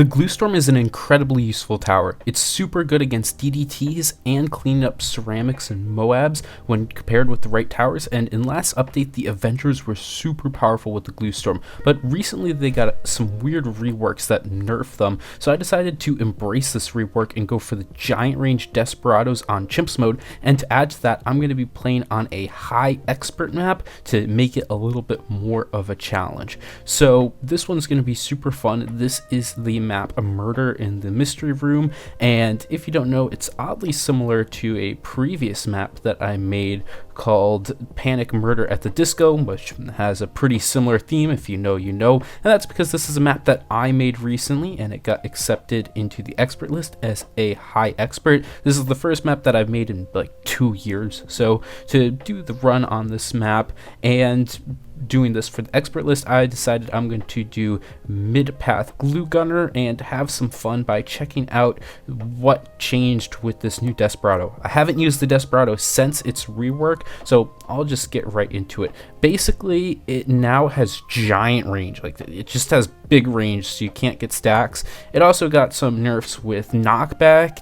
The Glorm is an incredibly useful tower. It's super good against DDTs and cleaning up ceramics and Moabs when compared with the right towers, and in last update the Avengers were super powerful with the Glorm, but recently they got some weird reworks that nerfed them, so I decided to embrace this rework and go for the giant range Desperados on Chimps mode, and to add to that I'm going to be playing on a high expert map to make it a little bit more of a challenge. So this one's going to be super fun. This is the map A Murder in the Mystery Room, and if you don't know, it's oddly similar to a previous map that I made called Panic Murder at the Disco, which has a pretty similar theme. If you know, you know, and that's because this is a map that I made recently and it got accepted into the expert list as a high expert. This is the first map that I've made in like 2 years, so to do the run on this map and doing this for the expert list, I decided I'm going to do mid-path glue gunner and have some fun by checking out what changed with this new Desperado. I haven't used the Desperado since its rework, so I'll just get right into it. Basically, it now has giant range. Like, it just has big range, so you can't get stacks. It also got some nerfs with knockback,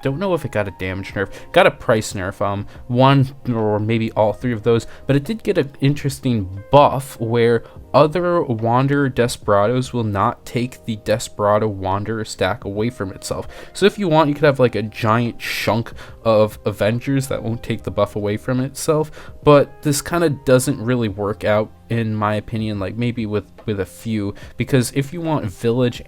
I don't know if it got a damage nerf, got a price nerf, one or maybe all three of those, but it did get an interesting buff where other Wanderer Desperados will not take the Desperado Wanderer stack away from itself. So if you want, you could have like a giant chunk of Avengers that won't take the buff away from itself, but this kind of doesn't really work out in my opinion, like maybe with a few, because if you want Village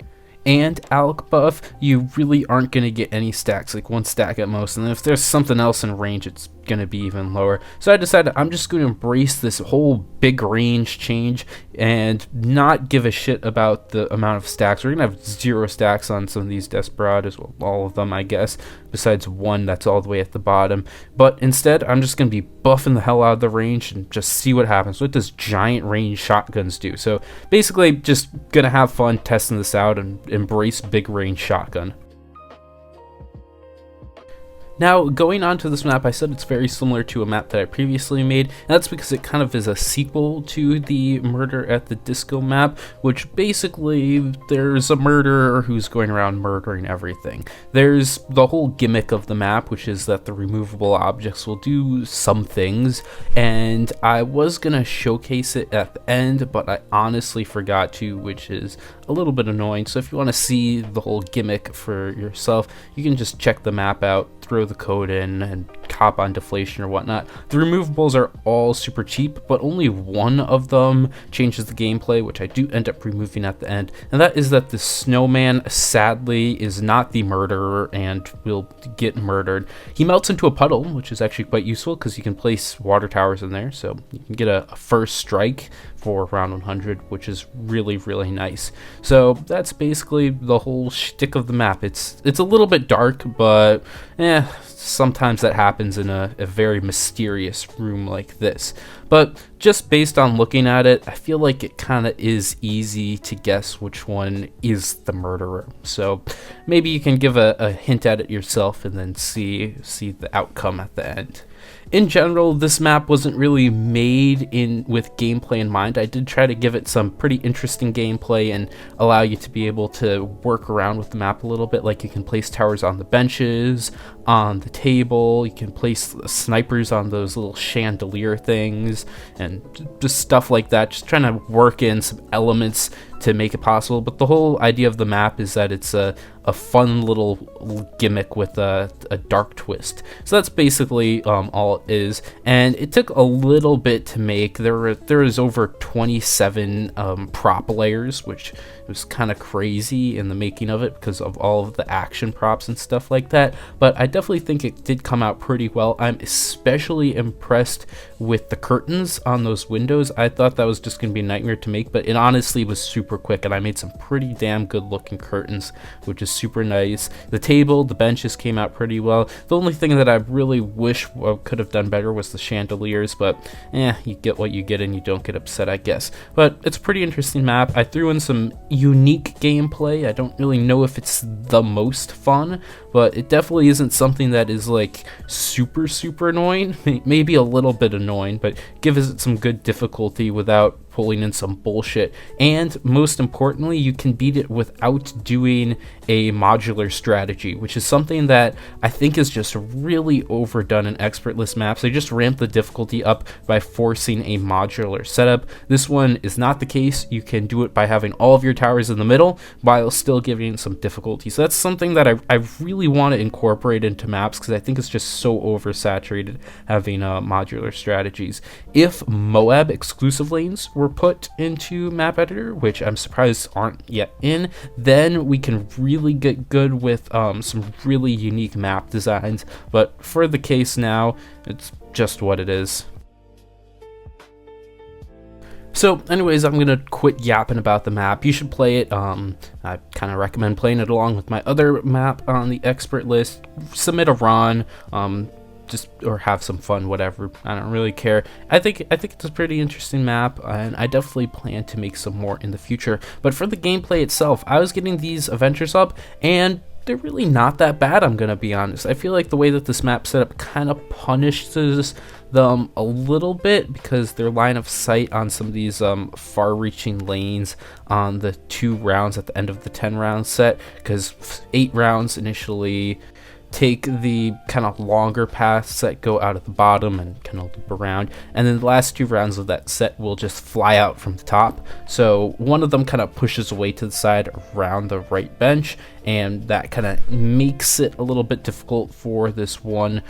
and Alk buff, you really aren't going to get any stacks, like one stack at most, and if there's something else in range, it's going to be even lower. So I decided I'm just going to embrace this whole big range change and not give a shit about the amount of stacks. We're going to have 0 stacks on some of these Desperados, well, all of them I guess, besides one that's all the way at the bottom, but instead I'm just going to be buffing the hell out of the range and just see what happens. What does giant range shotguns do? So basically just going to have fun testing this out and embrace big range shotgun. Now, going on to this map, I said it's very similar to a map that I previously made, and that's because it kind of is a sequel to the Murder at the Disco map, which basically there's a murderer who's going around murdering everything. There's the whole gimmick of the map, which is that the removable objects will do some things, and I was gonna showcase it at the end, but I honestly forgot to, which is a little bit annoying. So if you want to see the whole gimmick for yourself, you can just check the map out, throw the code in, and hop on deflation or whatnot. The removables are all super cheap, but only one of them changes the gameplay, which I do end up removing at the end, and that is that the snowman sadly is not the murderer and will get murdered. He melts into a puddle, which is actually quite useful because you can place water towers in there, so you can get a first strike for round 100, which is really, really nice. So that's basically the whole shtick of the map. It's a little bit dark, but sometimes that happens in a very mysterious room like this. But just based on looking at it, I feel like it kind of is easy to guess which one is the murderer. So maybe you can give a hint at it yourself and then see the outcome at the end. In general, this map wasn't really made with gameplay in mind. I did try to give it some pretty interesting gameplay and allow you to be able to work around with the map a little bit, like you can place towers on the benches, on the table, you can place snipers on those little chandelier things, and just stuff like that, just trying to work in some elements to make it possible. But the whole idea of the map is that it's a fun little gimmick with a dark twist. So that's basically all it is, and it took a little bit to make. There is over 27 prop layers, which was kind of crazy in the making of it because of all of the action props and stuff like that, but I definitely think it did come out pretty well. I'm especially impressed with the curtains on those windows. I thought that was just going to be a nightmare to make, but it honestly was super quick, and I made some pretty damn good looking curtains, which is super nice. The table, the benches came out pretty well. The only thing that I really wish I could have done better was the chandeliers, but you get what you get and you don't get upset, I guess. But it's a pretty interesting map. I threw in some unique gameplay. I don't really know if it's the most fun, but it definitely isn't something that is like super annoying. Maybe a little bit annoying, but gives it some good difficulty without pulling in some bullshit. And most importantly, you can beat it without doing a modular strategy, which is something that I think is just really overdone in expert list maps. They just ramp the difficulty up by forcing a modular setup. This one is not the case. You can do it by having all of your towers in the middle while still giving some difficulty. So that's something that I really want to incorporate into maps, because I think it's just so oversaturated having modular strategies. If Moab exclusive lanes were put into map editor, which I'm surprised aren't yet in, then we can really get good with some really unique map designs. But for the case now, it's just what it is. So anyways, I'm gonna quit yapping about the map. You should play it. I kind of recommend playing it along with my other map on the expert list. Submit a run, or have some fun, whatever. I don't really care. I think it's a pretty interesting map, and I definitely plan to make some more in the future. But for the gameplay itself, I was getting these Avengers up, and they're really not that bad, I'm gonna be honest. I feel like the way that this map setup kind of punishes them a little bit, because their line of sight on some of these far-reaching lanes on the 2 rounds at the end of the 10-round set, because 8 rounds initially take the kind of longer paths that go out at the bottom and kind of loop around, and then the last 2 rounds of that set will just fly out from the top. So one of them kind of pushes away to the side around the right bench, and that kind of makes it a little bit difficult for this one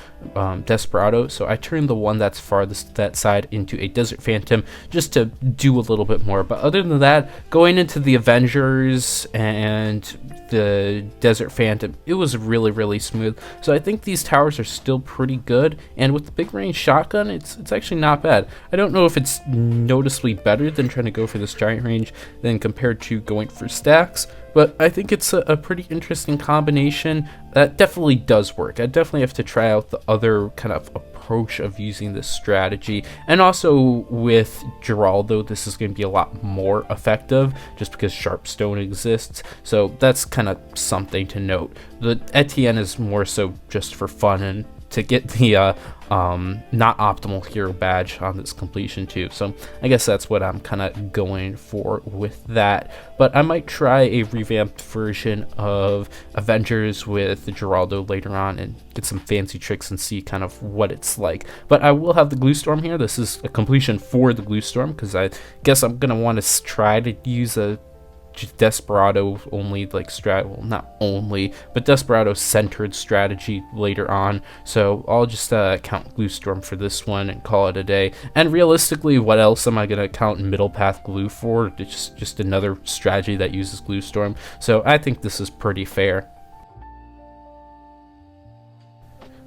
Desperado. So I turned the one that's farthest that side into a Desert Phantom just to do a little bit more. But other than that, going into the Avengers and the Desert Phantom, it was really smooth. So I think these towers are still pretty good, and with the big range shotgun, it's actually not bad. I don't know if it's noticeably better than trying to go for this giant range than compared to going for stacks, but I think it's a pretty interesting combination that definitely does work. I definitely have to try out the other kind of approach of using this strategy, and also with Geraldo, this is going to be a lot more effective just because Sharpstone exists. So that's kind of something to note. The Etienne is more so just for fun and to get the not optimal hero badge on this completion too. So I guess that's what I'm kind of going for with that. But I might try a revamped version of Avengers with Geraldo later on and get some fancy tricks and see kind of what it's like. But I will have the Glue Storm here. This is a completion for the Glue Storm, because I guess I'm gonna want to try to use a Desperado only like well, not only, but Desperado centered strategy later on. So I'll just count Glue Storm for this one and call it a day. And realistically, what else am I gonna count middle path glue for? It's just another strategy that uses Glue Storm. So I think this is pretty fair.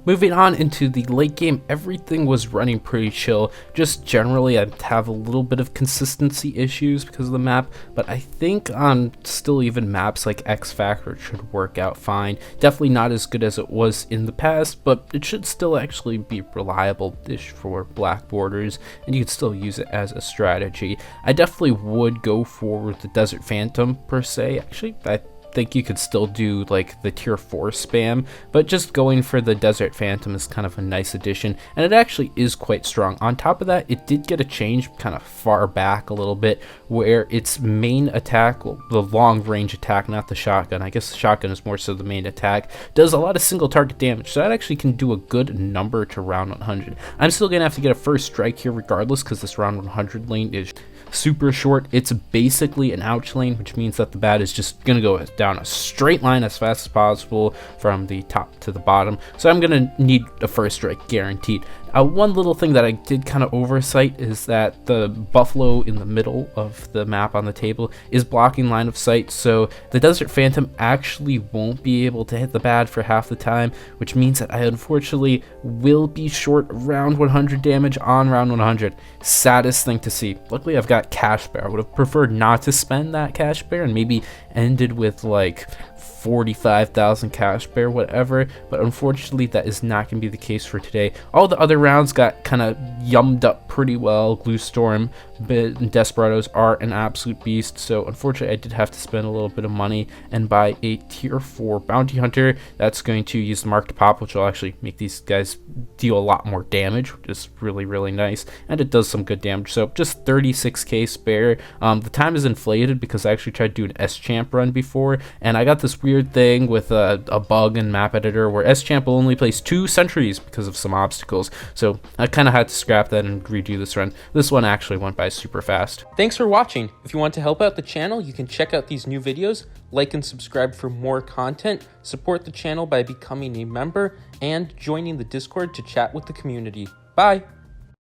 Moving on into the late game, everything was running pretty chill. Just generally, I have a little bit of consistency issues because of the map, but I think on still even maps like X Factor it should work out fine. Definitely not as good as it was in the past, but it should still actually be reliable-ish for black borders, and you can still use it as a strategy. I definitely would go for the Desert Phantom per se. Actually, I think you could still do like the tier 4 spam, but just going for the Desert Phantom is kind of a nice addition, and it actually is quite strong. On top of that, it did get a change kind of far back a little bit, where its main attack, well, the long range attack, not the shotgun, I guess the shotgun is more so the main attack, does a lot of single target damage, so that actually can do a good number to round 100. I'm still gonna have to get a first strike here regardless, because this round 100 lane is super short. It's basically an ouch lane, which means that the bat is just gonna go down a straight line as fast as possible from the top to the bottom, so I'm gonna need a first strike guaranteed. One little thing that I did kind of oversight is that the buffalo in the middle of the map on the table is blocking line of sight, so the Desert Phantom actually won't be able to hit the bat for half the time, which means that I unfortunately will be short round 100 damage on round 100. Saddest thing to see. Luckily I've got Cash Bear. I would have preferred not to spend that Cash Bear and maybe ended with like 45,000 Cash Bear, whatever, but unfortunately that is not going to be the case for today. All the other rounds got kind of yummed up pretty well. Glorm and Desperados are an absolute beast, so unfortunately I did have to spend a little bit of money and buy a tier 4 bounty hunter that's going to use the marked pop, which will actually make these guys deal a lot more damage, which is really nice, and it does some good damage. So just 36k spare. The time is inflated because I actually tried to do an S-Champ run before, and I got this weird thing with a bug in map editor where S-Champ will only place 2 sentries because of some obstacles, so I kind of had to scrap that and redo this run. This one actually went by super fast. Thanks for watching. If you want to help out the channel, you can check out these new videos, like and subscribe for more content, support the channel by becoming a member, and joining the Discord to chat with the community. Bye!